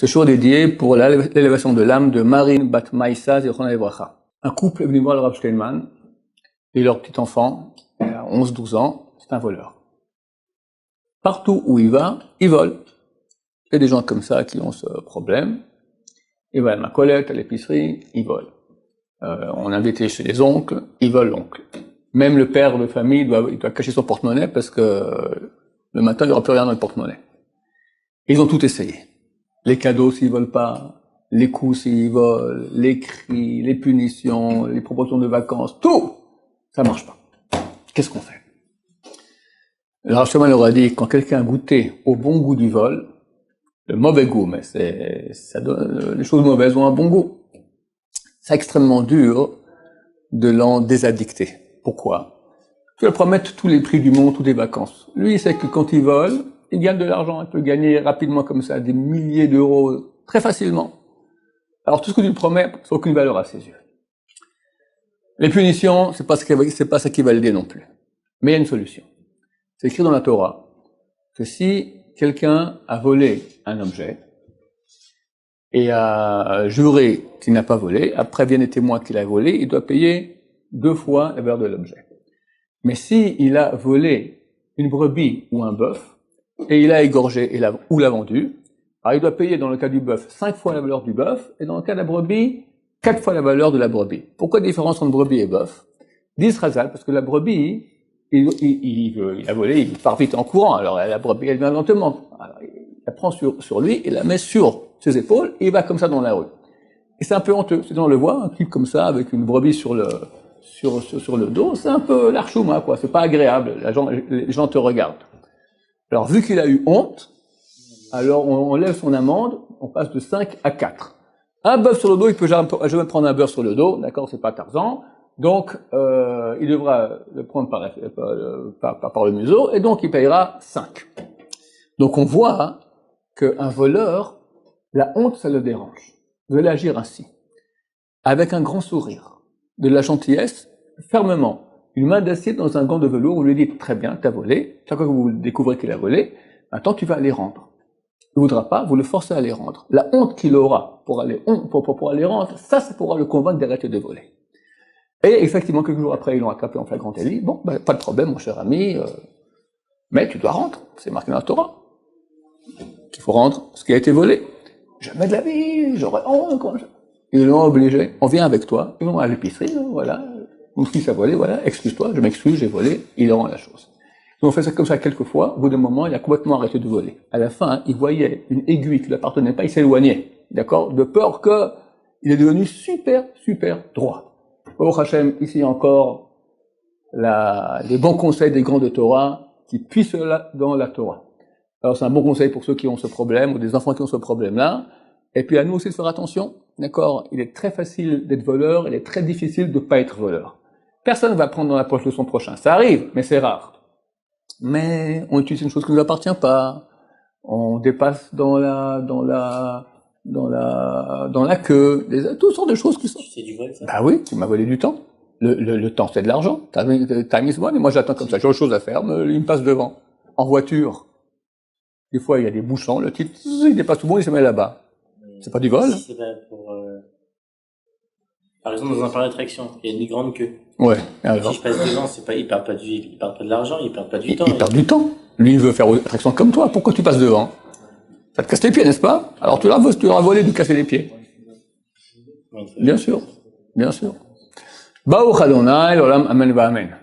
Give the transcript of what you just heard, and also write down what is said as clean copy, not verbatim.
Ce jour dédié pour l'élévation de l'âme de Marine Bat Maïsa Zichron Livracha. Un couple est venu voir le Rav Steinman et leur petit enfant, il a 11-12 ans, c'est un voleur. Partout où il va, il vole. Il y a des gens comme ça qui ont ce problème. Il va à ma collègue, à l'épicerie, il vole. On est invité chez les oncles, il vole l'oncle. Même le père de famille il doit cacher son porte-monnaie parce que le matin, il n'y aura plus rien dans le porte-monnaie. Ils ont tout essayé. Les cadeaux s'ils volent pas, les coups s'ils volent, les cris, les punitions, les propositions de vacances, tout! Ça marche pas. Qu'est-ce qu'on fait? Le Rav Steinman leur a dit, quand quelqu'un a goûté au bon goût du vol, le mauvais goût, mais ça donne, les choses mauvaises ont un bon goût. C'est extrêmement dur de l'en désaddicter. Pourquoi? Tu vas promettre tous les prix du monde, toutes les vacances. Lui, il sait que quand il vole, il gagne de l'argent. Il peut gagner rapidement comme ça des milliers d'euros, très facilement. Alors tout ce que tu lui promets, ça n'a aucune valeur à ses yeux. Les punitions, c'est pas ça qui va l'aider non plus. Mais il y a une solution. C'est écrit dans la Torah que si quelqu'un a volé un objet et a juré qu'il n'a pas volé, après viennent les témoins qu'il a volé, il doit payer 2 fois la valeur de l'objet. Mais si il a volé une brebis ou un bœuf et il a égorgé ou l'a vendu, alors il doit payer dans le cas du bœuf 5 fois la valeur du bœuf et dans le cas de la brebis 4 fois la valeur de la brebis. Pourquoi la différence entre brebis et bœuf? Dit Razal, parce que la brebis, il a volé, il part vite en courant, alors la brebis elle vient lentement. Alors, il la prend sur lui, il la met sur ses épaules et il va comme ça dans la rue. Et c'est un peu honteux, c'est on le voit, un clip comme ça avec une brebis sur le dos, c'est un peu l'archouma, quoi, c'est pas agréable, les gens te regardent. Alors vu qu'il a eu honte, alors on lève son amende, on passe de 5 à 4. Un bœuf sur le dos, il peut jamais prendre un beurre sur le dos, d'accord, c'est pas Tarzan, donc il devra le prendre par le museau, et donc il payera 5. Donc on voit qu'un voleur, la honte, ça le dérange. Vous allez agir ainsi, avec un grand sourire, de la gentillesse, fermement, une main d'acier dans un gant de velours, vous lui dites très bien, t'as volé, chaque fois que vous découvrez qu'il a volé, maintenant tu vas les rendre. Il ne voudra pas, vous le forcez à les rendre. La honte qu'il aura pour aller rendre, ça pourra le convaincre d'arrêter de voler. Et effectivement, quelques jours après, ils l'ont attrapé en flagrant délit. Bon, pas de problème, mon cher ami, mais tu dois rendre. C'est marqué dans la Torah. Il faut rendre ce qui a été volé. Jamais de la vie, j'aurais honte. Ils l'ont obligé. On vient avec toi, ils vont à l'épicerie, voilà. Mon fils a volé, voilà, excuse-toi, je m'excuse, j'ai volé, il rend la chose. Ils ont fait ça comme ça quelques fois, au bout d'un moment, il a complètement arrêté de voler. À la fin, il voyait une aiguille qui ne lui appartenait pas, il s'éloignait, d'accord, de peur qu'il est devenu super droit. Baruch Hashem, ici encore, les bons conseils des grands de Torah, qui puissent dans la Torah. Alors c'est un bon conseil pour ceux qui ont ce problème, ou des enfants qui ont ce problème-là, et puis à nous aussi de faire attention, d'accord, il est très facile d'être voleur, il est très difficile de ne pas être voleur. Personne ne va prendre dans la poche de son prochain, ça arrive, mais c'est rare. Mais on utilise une chose qui ne nous appartient pas, on dépasse dans la queue, toutes sortes de choses qui sont. C'est du vol, ça? Bah oui, tu m'as volé du temps. Le temps, c'est de l'argent. Time is money. Moi, j'attends comme ça. J'ai autre chose à faire, mais il me passe devant. En voiture. Des fois, il y a des bouchons, le type, il dépasse tout le monde, il se met là-bas. C'est pas du vol? Si c'est pas pour, par exemple, dans un parc d'attraction, il y a une grande queue. Ouais. Si je passe devant, il perd pas de l'argent, il perd pas du temps. Il perd du temps. Lui, il veut faire attraction comme toi. Pourquoi tu passes devant? Ça te casse les pieds, n'est-ce pas? Alors tu leur as volé de casser les pieds. Bien sûr. Baruch Adonai, l'olam, amen va amen.